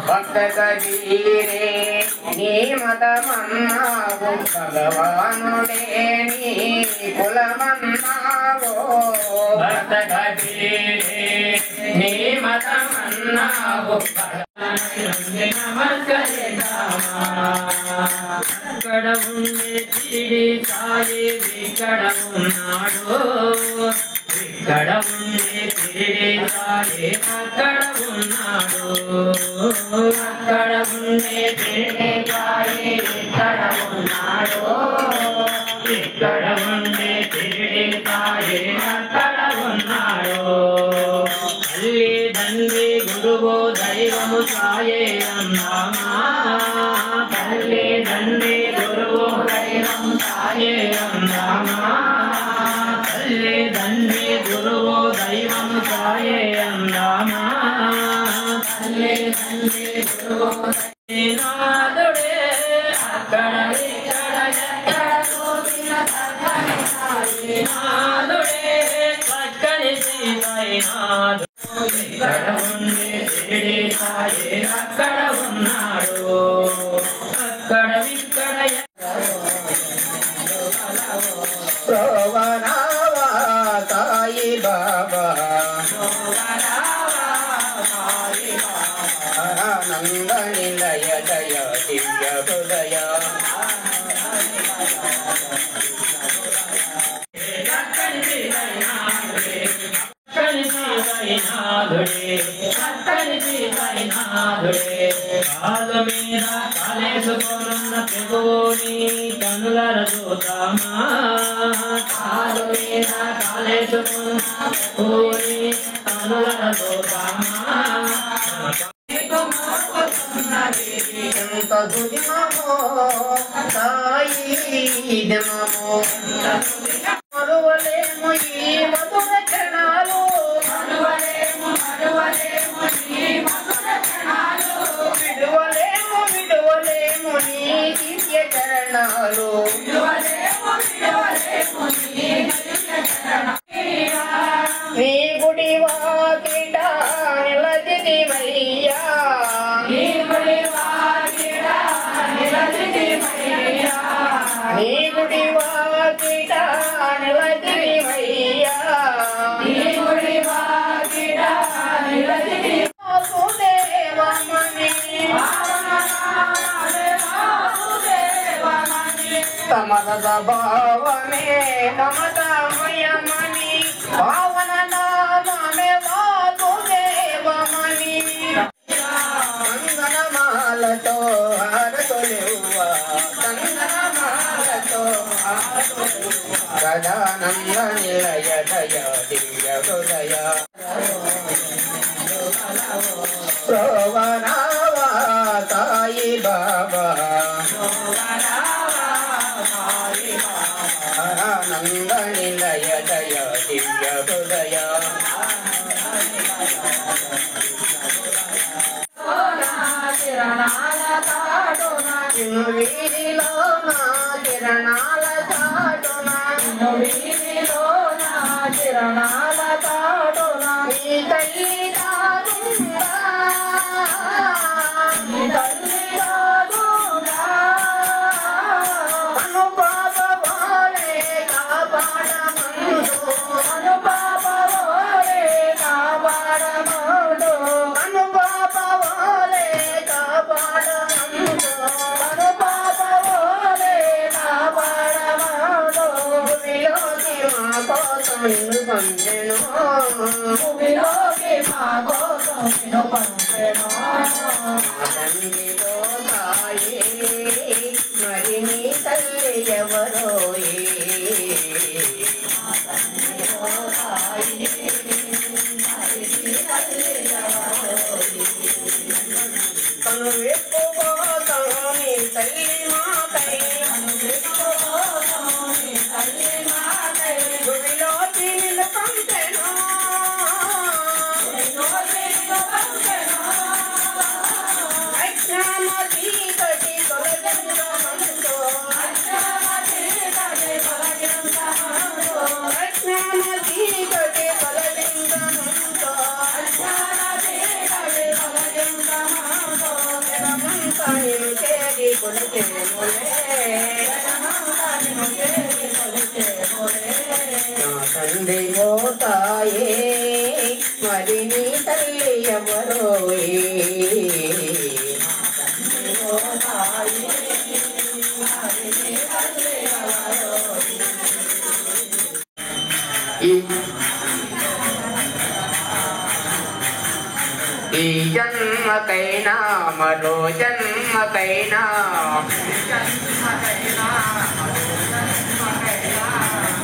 భక్త కబీరే నీ మతమన్నావు భగవానుడే నీ కులమన్నావు భక్త కబీరే నీ మతమన్నావు అక్కడ ఉండే తిడి సాయి ఇక్కడ ఉన్నాడు ఇక్కడ ఉండే తిడి సాయి అక్కడ ఉన్నాడు అక్కడ ఉండే తిడి సాయి ఇక్కడ ఉన్నాడు ఇక్కడ ఉండే తిడి సాయి అక్కడ ఉన్నాడు తల్లి తండ్రి గురువు దైవము సాయే అన్నామా తల్లి తండ్రి గురువు దైవము సాయే అన్నామా తల్లి తండ్రి గురువు దైవము సాయే అన్నామా తల్లి తండ్రి గురువు నాదుడే అక్కడ ఇక్కడ ఎక్కడ చూసిన నాదుడే చక్కని శ్రీనాథు ఇక్కడ ఉండే తిడి సాయి అక్కడ ఉన్నాడు అక్కడ ఇక్కడ ప్రోవనావా సాయి బాబా ఆనంద నిలయ జయ దివ్య హృదయ కాలు మీద కాలేసుకున్న ప్రభువుని కనులర చూద్దామా కాలు మీద కాలేసుకున్న ప్రభువుని కనులర చూద్దామా ఎంత దుర్మమో సాయి దమమో మరువలేము ఈ మధుర క్షణాలు విడువలేము నీ దివ్య చరణాలు నీ గుడి వాకిట నిలచితివయ్యా నీ గుడి వాకిట నిలచితివయ్యా సమరద భావమే మమతామయమని భావన నామే వాసుదేవమని కంగనమాలతో హారతులేవ్వా కంగనమాలతో సదానంద నిలయ దయ దివ్య హృదయ ప్రోవనావా సాయి బాబా ఆనంద నిలయ జయ దివ్య హృదయ వీధిలో నా కిరణాల చాటున ఈ తల్లి మరి నీ తల్లి ఎవరో తను ఎక్కువని తల్లి మాతై నందిపోతాయే మరి నీ తల్లి ఎవరోయే ఈ జన్మకైనా మరో జన్మకైనా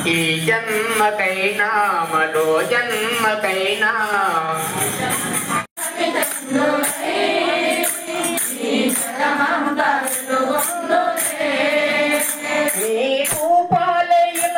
ఈ జన్మకైనా మరో జన్మకైనా నీకు పాలయ్యల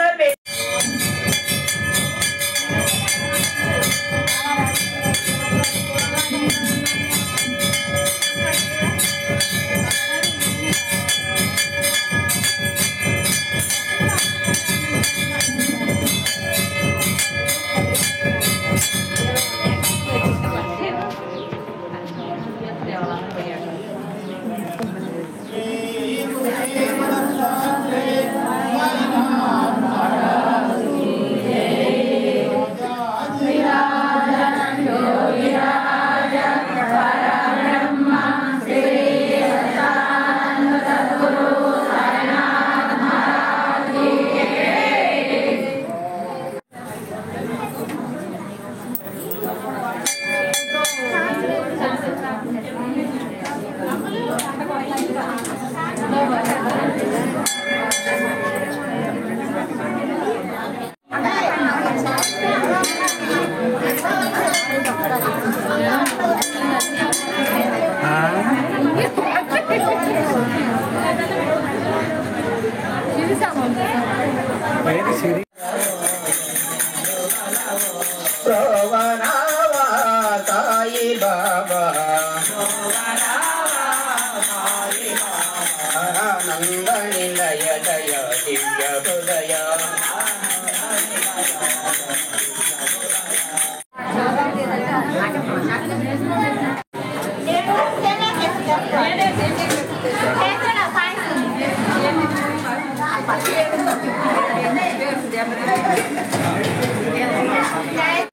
సాయి బాబా ఆనంద నిలయ జయ దివ్య హృదయ Hãy subscribe cho kênh Ghiền Mì Gõ để không bỏ lỡ